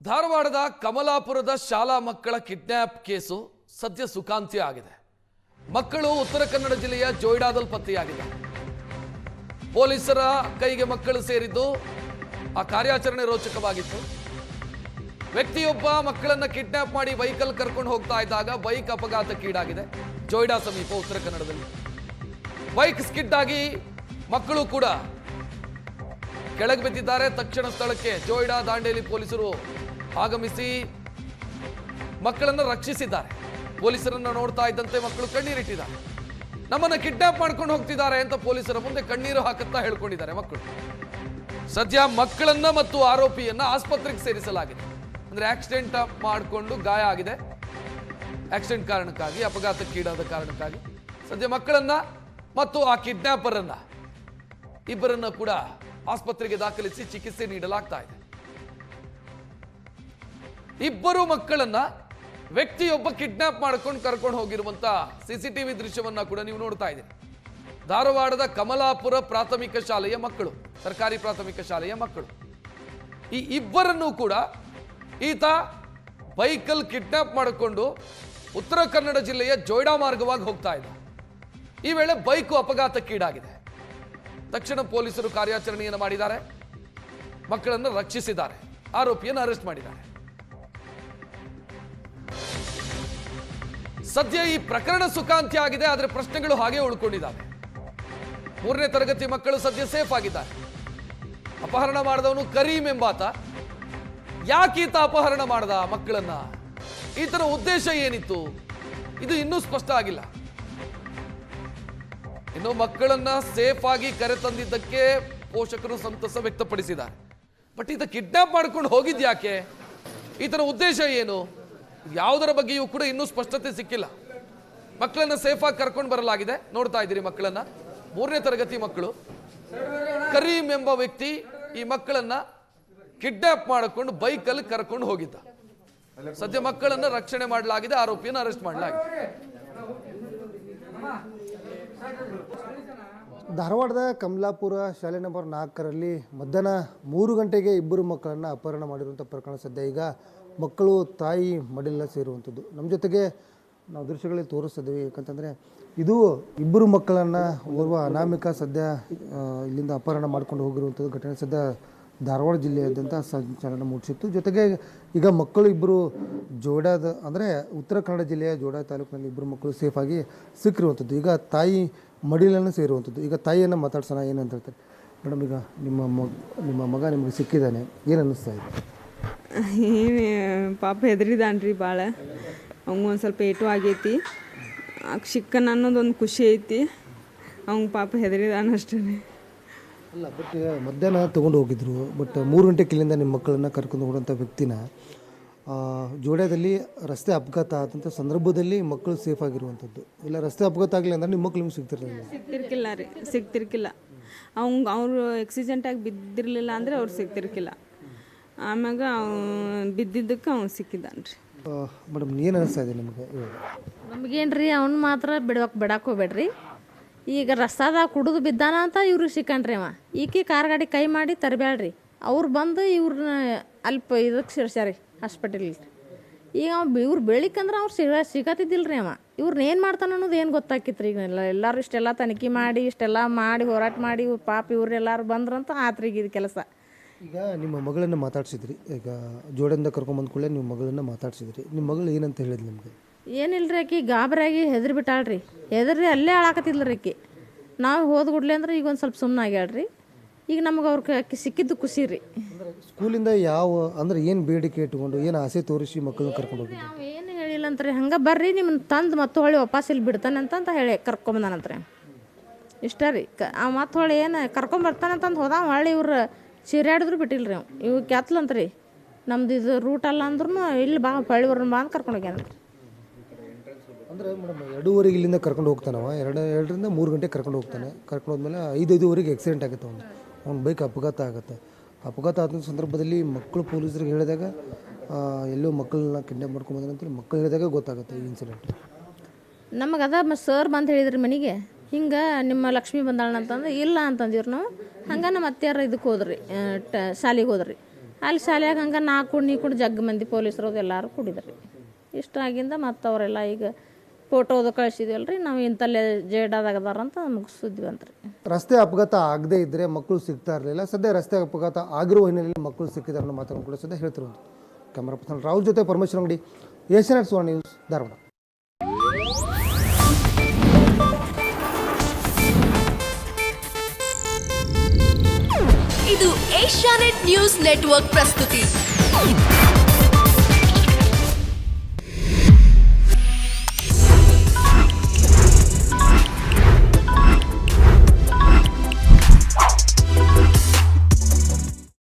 ಧಾರವಾಡದ ಕಮಲಾಪುರದ ಶಾಲಾ ಮಕ್ಕಳ ಕಿಡ್ನ್ಯಾಪ್ ಕೇಸು ಸದ್ಯ ಸುಖಾಂತ್ಯ ಆಗಿದೆ. ಮಕ್ಕಳು ಉತ್ತರ ಕನ್ನಡ ಜಿಲ್ಲೆಯ ಜೋಯಿಡಾದಲ್ಲಿ ಪತ್ತೆಯಾಗಿದ್ದಾರೆ. ಪೊಲೀಸರ ಕೈಗೆ ಮಕ್ಕಳು ಸೇರಿದ್ದು ಆ ಕಾರ್ಯಾಚರಣೆ ರೋಚಕವಾಗಿತ್ತು. ವ್ಯಕ್ತಿಯೊಬ್ಬ ಮಕ್ಕಳನ್ನ ಕಿಡ್ನ್ಯಾಪ್ ಮಾಡಿ ಬೈಕಲ್ಲಿ ಕರ್ಕೊಂಡು ಹೋಗ್ತಾ ಇದ್ದಾಗ ಬೈಕ್ ಅಪಘಾತಕ್ಕೀಡಾಗಿದೆ. ಜೋಯಿಡಾ ಸಮೀಪ ಉತ್ತರ ಕನ್ನಡದಲ್ಲಿ ಬೈಕ್ ಸ್ಕಿಡ್ ಆಗಿ ಮಕ್ಕಳು ಕೂಡ ಕೆಳಗೆ ಬಿದ್ದಿದ್ದಾರೆ. ತಕ್ಷಣ ಸ್ಥಳಕ್ಕೆ ಜೋಯಿಡಾ ದಾಂಡೇಲಿ ಪೊಲೀಸರು ಆಗಮಿಸಿ ಮಕ್ಕಳನ್ನು ರಕ್ಷಿಸಿದ್ದಾರೆ. ಪೊಲೀಸರನ್ನ ನೋಡ್ತಾ ಇದ್ದಂತೆ ಮಕ್ಕಳು ಕಣ್ಣೀರಿಟ್ಟಿದ್ದಾರೆ. ನಮ್ಮನ್ನ ಕಿಡ್ನಾಪ್ ಮಾಡ್ಕೊಂಡು ಹೋಗ್ತಿದ್ದಾರೆ ಅಂತ ಪೊಲೀಸರ ಮುಂದೆ ಕಣ್ಣೀರು ಹಾಕುತ್ತಾ ಹೇಳ್ಕೊಂಡಿದ್ದಾರೆ ಮಕ್ಕಳು. ಸದ್ಯ ಮಕ್ಕಳನ್ನ ಮತ್ತು ಆರೋಪಿಯನ್ನ ಆಸ್ಪತ್ರೆಗೆ ಸೇರಿಸಲಾಗಿದೆ. ಅಂದ್ರೆ ಆಕ್ಸಿಡೆಂಟ್ ಮಾಡಿಕೊಂಡು ಗಾಯ ಆಗಿದೆ. ಆಕ್ಸಿಡೆಂಟ್ ಕಾರಣಕ್ಕಾಗಿ, ಅಪಘಾತಕ್ಕೀಡಾದ ಕಾರಣಕ್ಕಾಗಿ ಸದ್ಯ ಮಕ್ಕಳನ್ನ ಮತ್ತು ಆ ಕಿಡ್ನಾಪರ್ ಅನ್ನ ಇಬ್ಬರನ್ನ ಕೂಡ ಆಸ್ಪತ್ರೆಗೆ ದಾಖಲಿಸಿ ಚಿಕಿತ್ಸೆ ನೀಡಲಾಗ್ತಾ ಇದೆ. ಇಬ್ಬರು ಮಕ್ಕಳನ್ನ ವ್ಯಕ್ತಿಯೊಬ್ಬ ಕಿಡ್ನಾಪ್ ಮಾಡ್ಕೊಂಡು ಕರ್ಕೊಂಡು ಹೋಗಿರುವಂತ ಸಿಸಿಟಿವಿ ದೃಶ್ಯವನ್ನ ಕೂಡ ನೀವು ನೋಡ್ತಾ ಇದ್ದೀರಿ. ಧಾರವಾಡದ ಕಮಲಾಪುರ ಪ್ರಾಥಮಿಕ ಶಾಲೆಯ ಮಕ್ಕಳು, ಸರ್ಕಾರಿ ಪ್ರಾಥಮಿಕ ಶಾಲೆಯ ಮಕ್ಕಳು. ಈ ಇಬ್ಬರನ್ನು ಕೂಡ ಈತ ಬೈಕಲ್ ಕಿಡ್ನಾಪ್ ಮಾಡಿಕೊಂಡು ಉತ್ತರ ಕನ್ನಡ ಜಿಲ್ಲೆಯ ಜೋಯಿಡಾ ಮಾರ್ಗವಾಗಿ ಹೋಗ್ತಾ ಇದ್ದ. ಈ ವೇಳೆ ಬೈಕು ಅಪಘಾತಕ್ಕೀಡಾಗಿದೆ. ತಕ್ಷಣ ಪೊಲೀಸರು ಕಾರ್ಯಾಚರಣೆಯನ್ನು ಮಾಡಿದ್ದಾರೆ. ಮಕ್ಕಳನ್ನು ರಕ್ಷಿಸಿದ್ದಾರೆ. ಆರೋಪಿಯನ್ನು ಅರೆಸ್ಟ್ ಮಾಡಿದ್ದಾರೆ. ಸದ್ಯ ಈ ಪ್ರಕರಣ ಸುಖಾಂತ್ಯ ಆಗಿದೆ. ಆದರೆ ಪ್ರಶ್ನೆಗಳು ಹಾಗೆ ಉಳ್ಕೊಂಡಿದ್ದಾವೆ. 3ನೇ ತರಗತಿ ಮಕ್ಕಳು ಸದ್ಯ ಸೇಫ್ ಆಗಿದ್ದಾರೆ. ಅಪಹರಣ ಮಾಡಿದವನು ಕರೀಂ ಎಂಬಾತ. ಯಾಕೀತ ಅಪಹರಣ ಮಾಡ್ದ ಮಕ್ಕಳನ್ನ? ಈತನ ಉದ್ದೇಶ ಏನಿತ್ತು? ಇದು ಇನ್ನೂ ಸ್ಪಷ್ಟ ಆಗಿಲ್ಲ. ಇನ್ನು ಮಕ್ಕಳನ್ನ ಸೇಫ್ ಆಗಿ ಕರೆತಂದಿದ್ದಕ್ಕೆ ಪೋಷಕರು ಸಂತಸ ವ್ಯಕ್ತಪಡಿಸಿದ್ದಾರೆ. ಬಟ್ ಈತ ಕಿಡ್ನಾಪ್ ಮಾಡ್ಕೊಂಡು ಹೋಗಿದ್ಯಾಕೆ? ಈತನ ಉದ್ದೇಶ ಏನು? ಯಾವುದರ ಬಗ್ಗೆಯೂ ಕೂಡ ಇನ್ನೂ ಸ್ಪಷ್ಟತೆ ಸಿಕ್ಕಿಲ್ಲ. ಮಕ್ಕಳನ್ನ ಸೇಫ್ ಆಗಿ ಕರ್ಕೊಂಡು ಬರಲಾಗಿದೆ. ನೋಡ್ತಾ ಇದ್ದೀರಿ ಮಕ್ಕಳನ್ನ. 3ನೇ ತರಗತಿ ಮಕ್ಕಳು. ಕರೀಂ ಎಂಬ ವ್ಯಕ್ತಿ ಈ ಮಕ್ಕಳನ್ನ ಕಿಡ್ನಾಪ್ ಮಾಡಿಕೊಂಡು ಬೈಕಲ್ಲಿ ಕರ್ಕೊಂಡು ಹೋಗಿದ್ದ. ಸದ್ಯ ಮಕ್ಕಳನ್ನ ರಕ್ಷಣೆ ಮಾಡಲಾಗಿದೆ. ಆರೋಪಿಯನ್ನು ಅರೆಸ್ಟ್ ಮಾಡಲಾಗಿದೆ. ಧಾರವಾಡದ ಕಮಲಾಪುರ ಶಾಲೆ ನಂಬರ್ 4ರಲ್ಲಿ ಮಧ್ಯಾಹ್ನ 3 ಗಂಟೆಗೆ ಇಬ್ಬರು ಮಕ್ಕಳನ್ನು ಅಪಹರಣ ಮಾಡಿರುವಂಥ ಪ್ರಕರಣ ಸದ್ಯ ಈಗ ಮಕ್ಕಳು ತಾಯಿ ಮಡಿಲ ಸೇರುವಂಥದ್ದು. ನಮ್ಮ ಜೊತೆಗೆ ನಾವು ದೃಶ್ಯಗಳಲ್ಲಿ ತೋರಿಸ್ತಿದ್ದೀವಿ. ಯಾಕಂತಂದರೆ ಇದು ಇಬ್ಬರು ಮಕ್ಕಳನ್ನು ಓರ್ವ ಅನಾಮಿಕ ಸದ್ಯ ಇಲ್ಲಿಂದ ಅಪಹರಣ ಮಾಡ್ಕೊಂಡು ಹೋಗಿರುವಂಥದ್ದು ಘಟನೆ ಸದ್ಯ ಧಾರವಾಡ ಜಿಲ್ಲೆಯಾದ್ಯಂತ ಸಂಚಲನ ಮೂಡಿಸಿತ್ತು. ಜೊತೆಗೆ ಈಗ ಮಕ್ಕಳು ಇಬ್ಬರು ಜೋಯಿಡಾದ ಅಂದರೆ ಉತ್ತರ ಕನ್ನಡ ಜಿಲ್ಲೆಯ ಜೋಯಿಡಾ ತಾಲೂಕಿನಲ್ಲಿ ಇಬ್ಬರು ಮಕ್ಕಳು ಸೇಫಾಗಿ ಸಿಕ್ಕಿರುವಂಥದ್ದು. ಈಗ ತಾಯಿ ಮಡಿಲನ್ನು ಸೇರುವಂಥದ್ದು. ಈಗ ತಾಯಿಯನ್ನು ಮಾತಾಡ್ಸೋಣ. ಏನಂತ ಹೇಳ್ತಾರೆ ಮೇಡಮ್? ಈಗ ನಿಮ್ಮ ಮಗ ನಿಮಗೆ ಸಿಕ್ಕಿದ್ದಾನೆ, ಏನು ಅನ್ನಿಸ್ತಾ ಇದೆ? ಏನು ಪಾಪ ಹೆದರಿದಾನ್ರಿ ಭಾಳ. ಅವಂಗೆ ಒಂದು ಸ್ವಲ್ಪ ಏಟು ಆಗೈತಿ. ಸಿಕ್ಕನ ಅನ್ನೋದೊಂದು ಖುಷಿ ಐತಿ. ಅವ್ನು ಪಾಪ ಹೆದರಿದಾನ ಅಷ್ಟೇ. ಅಲ್ಲ, ಬಟ್ ಮಧ್ಯಾಹ್ನ ತೊಗೊಂಡು ಹೋಗಿದ್ರು. ಬಟ್ 3 ಗಂಟೆಗೆ ಇಲ್ಲಿಂದ ನಿಮ್ಮ ಮಕ್ಕಳನ್ನು ಕರ್ಕೊಂಡು ಹೋಗೋಂಥ ವ್ಯಕ್ತಿನ ಜೋಯಿಡಾದಲ್ಲಿ ರಸ್ತೆ ಅಪಘಾತ ಆದಂಥ ಸಂದರ್ಭದಲ್ಲಿ ಮಕ್ಕಳು ಸೇಫ್ ಆಗಿರುವಂಥದ್ದು. ಇಲ್ಲ ರಸ್ತೆ ಅಪಘಾತ ಆಗಲಿ ಅಂದ್ರೆ ನಿಮ್ಮ ಮಕ್ಕಳು ನಿಮ್ಗೆ ಸಿಗ್ತಿರ್ಕಿಲ್ಲ ರೀ. ಸಿಗ್ತಿರ್ಕಿಲ್ಲ. ಅವರು ಆಕ್ಸಿಡೆಂಟಾಗಿ ಬಿದ್ದಿರಲಿಲ್ಲ ಅಂದರೆ ಅವ್ರು ಸಿಗ್ತಿರ್ಕಿಲ್ಲ. ಆಮ್ಯಾಗ ಬಿದ್ದಿದ್ದಕ್ಕೆ ಅವ್ನು ಸಿಕ್ಕಿದ್ದಾನೆ ರೀ. ಮೇಡಮ್, ಏನು ಅನಿಸ್ತಾ ಇದೆ ನಿಮಗೆ? ನಮಗೇನು ರೀ, ಅವ್ನು ಮಾತ್ರ ಬಿಡಕ್ಕೆ ಹೋಗ್ಬೇಡ್ರಿ. ಈಗ ರಸ್ತಾದಾಗ ಕುಡಿದು ಬಿದ್ದಾನ ಅಂತ ಇವ್ರಿಗೆ ಸಿಕ್ಕಣ್ರಿ ಅವ. ಈಕೆ ಕಾರ್ ಗಾಡಿ ಕೈ ಮಾಡಿ ತರಬೇಡ್ರಿ. ಅವ್ರು ಬಂದು ಇವ್ರನ್ನ ಇದಕ್ಕೆ ಸೇರ್ಸ್ಯಾರಿ ಹಾಸ್ಪಿಟಲ್ಗೆ. ಈಗ ಇವ್ರು ಬೆಳಿಕಂದ್ರೆ ಅವ್ರು ಸಿಗತ್ತಿದ್ದಿಲ್ಲ ರೀ ಅವ. ಇವ್ರನ್ನ ಏನು ಮಾಡ್ತಾನೆ ಅನ್ನೋದು ಏನು ಗೊತ್ತಾಕಿತ್ತು ರೀ. ಈಗ ಎಲ್ಲರೂ ಇಷ್ಟೆಲ್ಲ ತನಿಖೆ ಮಾಡಿ ಇಷ್ಟೆಲ್ಲ ಮಾಡಿ ಹೋರಾಟ ಮಾಡಿ ಪಾಪ ಇವ್ರೆಲ್ಲರೂ ಬಂದ್ರಂತ ಆತ್ರೀಗ ಇದು ಕೆಲಸ. ಈಗ ನಿಮ್ಮ ಮಗಳನ್ನು ಮಾತಾಡ್ಸಿದ್ರಿ. ಈಗ ಜೋಡಿಂದ ಕರ್ಕೊಂಬಂದ ಕೂಡಲೇ ನಿಮ್ಮ ಮಗಳನ್ನು ಮಾತಾಡ್ಸಿದ್ರಿ. ನಿಮ್ಮ ಮಗಳು ಏನಂತ ಹೇಳಿದ್ಲು ನಿಮಗೆ? ಏನಿಲ್ಲ ರೀ, ಆಕಿ ಗಾಬರಿಯಾಗಿ ಹೆದರಿ ಬಿಟ್ಟಾಳ್ರಿ. ಹೆದರಿ ಅಲ್ಲೇ ಆಳಾಕತ್ತಿಲ್ಲ ರೀ ಆಕಿ. ನಾವು ಹೋದ್ಗುಡ್ಲೆ ಅಂದ್ರೆ ಈಗ ಒಂದು ಸ್ವಲ್ಪ ಸುಮ್ಮನೆ ಆಗ್ಯಾಳ್ರಿ. ಈಗ ನಮಗೆ ಆಕಿ ಸಿಕ್ಕಿದ್ದು ಖುಷಿ ರೀ. ಸ್ಕೂಲಿಂದ ಯಾವ ಅಂದ್ರೆ ಏನು ಬೇಡಿಕೆ ಇಟ್ಕೊಂಡು ಏನು ಆಸೆ ತೋರಿಸಿ ಮಕ್ಕಳನ್ನ ಕರ್ಕೊಂಡು ಹೋಗಿ? ನಾವು ಏನು ಹೇಳಿಲ್ಲ ಅಂತ್ರಿ. ಹಂಗೆ ಬರ್ರಿ ನಿಮ್ಮನ್ನ ತಂದು ಮತ್ತೆ ಹೊಳ್ಳಿ ವಾಪಸ್ ಇಲ್ಲಿ ಬಿಡ್ತಾನೆ ಅಂತ ಹೇಳಿ ಕರ್ಕೊಂಬಂದಾನಂತ್ರಿ. ಇಷ್ಟ ರೀ. ಮತ್ತೆ ಹೊಳ್ಳಿ ಏನು ಕರ್ಕೊಂಬರ್ತಾನಂತಂದು ಹೋದ. ಹೊಳ್ಳಿ ಇವ್ರು ಚೀರಾಡಿದ್ರು ಬಿಟ್ಟಿಲ್ಲ ರೀ. ಇವು ಕ್ಯಾತ್ಲಂತ್ರಿ ನಮ್ದು ಇದು ರೂಟ್ ಅಲ್ಲ ಅಂದ್ರೂ ಇಲ್ಲಿ ಬಾ ಹೊಳ್ಳಿ ಬಾ ಅಂತ ಕರ್ಕೊಂಡು ಹೋಗ್ಯಾನಂತ್ರಿ. ಅಂದರೆ ಮೇಡಮ್ 2:15 ಇಲ್ಲಿಂದ ಕರ್ಕೊಂಡು ಹೋಗ್ತಾನವ. 2ರಿಂದ 3 ಗಂಟೆಗೆ ಕರ್ಕೊಂಡು ಹೋಗ್ತಾನೆ. ಕರ್ಕೊಂಡು ಹೋದ್ಮೇಲೆ 5:05 ಆಕ್ಸಿಡೆಂಟ್ ಆಗುತ್ತೆ. ಅವ್ನ ಬೈಕ್ ಅಪಘಾತ ಆಗುತ್ತೆ. ಅಪಘಾತ ಆದ ಸಂದರ್ಭದಲ್ಲಿ ಮಕ್ಕಳು ಪೊಲೀಸರಿಗೆ ಹೇಳಿದಾಗ ಎಲ್ಲೋ ಮಕ್ಕಳನ್ನ ಕಿಡ್ನಾಪ್ ಮಾಡ್ಕೊಂಬಂದ್ರೆ ಅಂತೇಳಿ ಮಕ್ಕಳು ಹೇಳಿದಾಗ ಗೊತ್ತಾಗುತ್ತೆ ಈ ಇನ್ಸಿಡೆಂಟ್. ನಮಗೆ ಅದ ಸರ್ ಬಂದು ಹೇಳಿದ್ರಿ ಮನೆಗೆ, ಹಿಂಗೆ ನಿಮ್ಮ ಲಕ್ಷ್ಮಿ ಬಂದಾಳ ಅಂತಂದ್ರೆ ಇಲ್ಲ ಅಂತಂದಿವ್ರು ನಾವು. ಹಂಗೆ ನಮ್ಮ ಅತ್ತೆಯಾರ ಇದಕ್ಕೆ ಹೋದ್ರಿ, ಶಾಲೆಗೆ ಹೋದ್ರಿ. ಅಲ್ಲಿ ಶಾಲ್ಯಾಗ ಹಂಗೆ ನಾ ಕುಡಿ ಜಗ್ಗ ಮಂದಿ ಪೊಲೀಸರು ಎಲ್ಲರೂ ಕುಡಿದ್ರಿ. ಇಷ್ಟ ಆಗಿಂದ ಮತ್ತು ಅವರೆಲ್ಲ ಈಗ ಫೋಟೋದು ಕಳಿಸಿದ್ವಲ್ರಿ, ನಾವು ಇಂಥಲ್ಲೇ ಜೇಡಾದಾಗದಾರ ಅಂತ ನಮಗೆ ಸುದ್ದಿ ಬಂತ್ರಿ. ರಸ್ತೆ ಅಪಘಾತ ಆಗದೇ ಇದ್ದರೆ ಮಕ್ಕಳು ಸಿಗ್ತಾ ಇರಲಿಲ್ಲ. ಸದ್ಯ ರಸ್ತೆ ಅಪಘಾತ ಆಗಿರುವ ಹಿನ್ನೆಲೆಯಲ್ಲಿ ಮಕ್ಕಳು ಸಿಕ್ಕಿದ್ದಾರೆ ಅನ್ನೋ ಮಾತನ್ನು ಕೂಡ ಸದ್ಯ ಹೇಳ್ತಿರೋದು. ಕ್ಯಾಮರಾ ಪರ್ಸನ್ ರಾಹುಲ್ ಜೊತೆ ಪರಮೇಶ್ವರ್ ಅಂಗಡಿ, ಏಷ್ಯಾನೆಟ್ ಸುವರ್ಣ ನ್ಯೂಸ್, ಧಾರವಾಡ. ಇದು ಏಷ್ಯಾನೆಟ್ ನ್ಯೂಸ್ ನೆಟ್ವರ್ಕ್ ಪ್ರಸ್ತುತಿ.